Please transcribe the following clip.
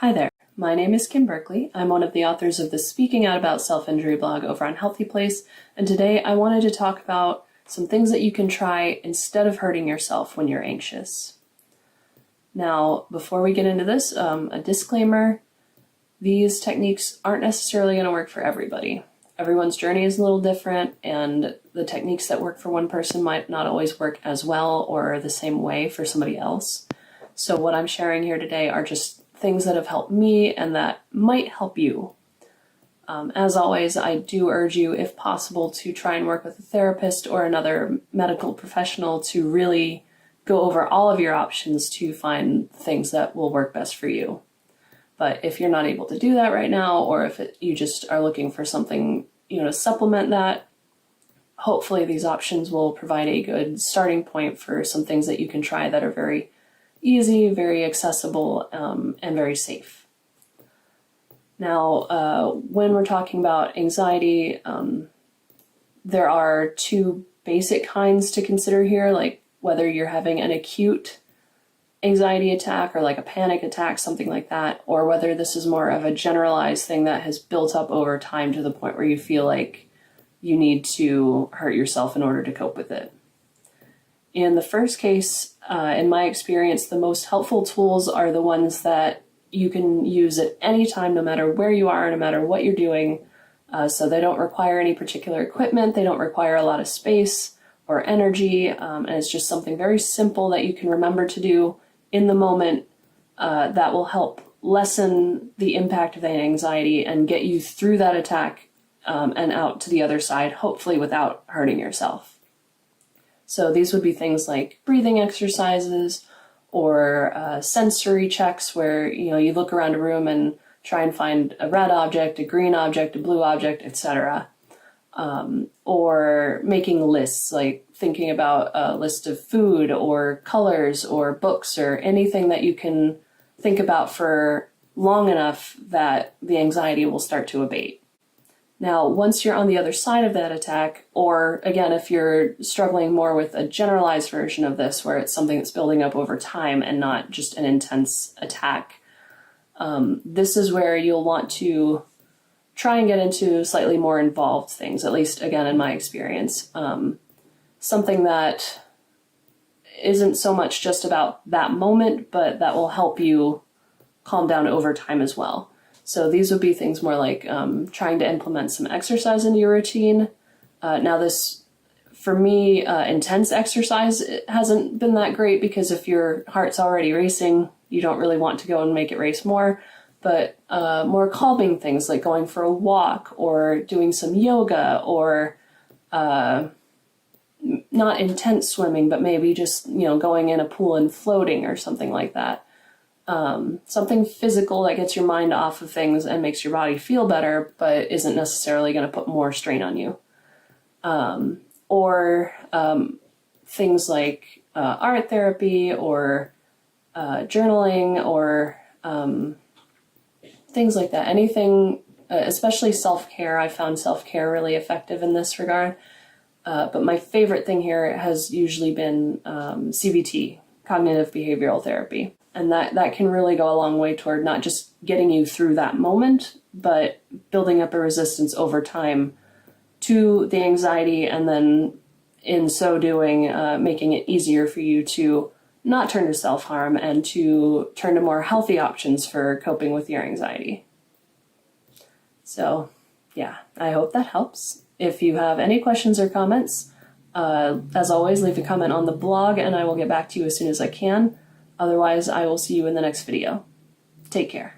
Hi there, my name is Kim Berkeley. I'm one of the authors of the Speaking Out About Self-Injury blog over on HealthyPlace, and today I wanted to talk about some things that you can try instead of hurting yourself when you're anxious. Now, before we get into this, a disclaimer, these techniques aren't necessarily going to work for everybody. Everyone's journey is a little different, and the techniques that work for one person might not always work as well or the same way for somebody else. So what I'm sharing here today are just things that have helped me and that might help you. As always, I do urge you, if possible, to try and work with a therapist or another medical professional to really go over all of your options to find things that will work best for you. But if you're not able to do that right now, or if you just are looking for something, to supplement that, hopefully these options will provide a good starting point for some things that you can try that are very easy, very accessible, and very safe. Now, when we're talking about anxiety, there are two basic kinds to consider here, like whether you're having an acute anxiety attack or like a panic attack, something like that, or whether this is more of a generalized thing that has built up over time to the point where you feel like you need to hurt yourself in order to cope with it. In the first case, in my experience, the most helpful tools are the ones that you can use at any time, no matter where you are, no matter what you're doing. So they don't require any particular equipment, they don't require a lot of space or energy, and it's just something very simple that you can remember to do in the moment that will help lessen the impact of the anxiety and get you through that attack and out to the other side, hopefully without hurting yourself. So these would be things like breathing exercises or sensory checks where, you look around a room and try and find a red object, a green object, a blue object, etc. Or making lists, like thinking about a list of food or colors or books or anything that you can think about for long enough that the anxiety will start to abate. Now, once you're on the other side of that attack, or again, if you're struggling more with a generalized version of this, where it's something that's building up over time and not just an intense attack, this is where you'll want to try and get into slightly more involved things, at least, again, in my experience. Something that isn't so much just about that moment, but that will help you calm down over time as well. So these would be things more like trying to implement some exercise into your routine. Now this, for me, intense exercise, it hasn't been that great because if your heart's already racing, you don't really want to go and make it race more. But more calming things like going for a walk or doing some yoga or not intense swimming, but maybe just, going in a pool and floating or something like that. Something physical that gets your mind off of things and makes your body feel better, but isn't necessarily going to put more strain on you. Or things like art therapy or journaling or things like that. Anything, especially self-care. I found self-care really effective in this regard. But my favorite thing here has usually been CBT, cognitive behavioral therapy. And that can really go a long way toward not just getting you through that moment, but building up a resistance over time to the anxiety, and then in so doing, making it easier for you to not turn to self-harm and to turn to more healthy options for coping with your anxiety. So, yeah, I hope that helps. If you have any questions or comments, as always, leave a comment on the blog and I will get back to you as soon as I can. Otherwise, I will see you in the next video. Take care.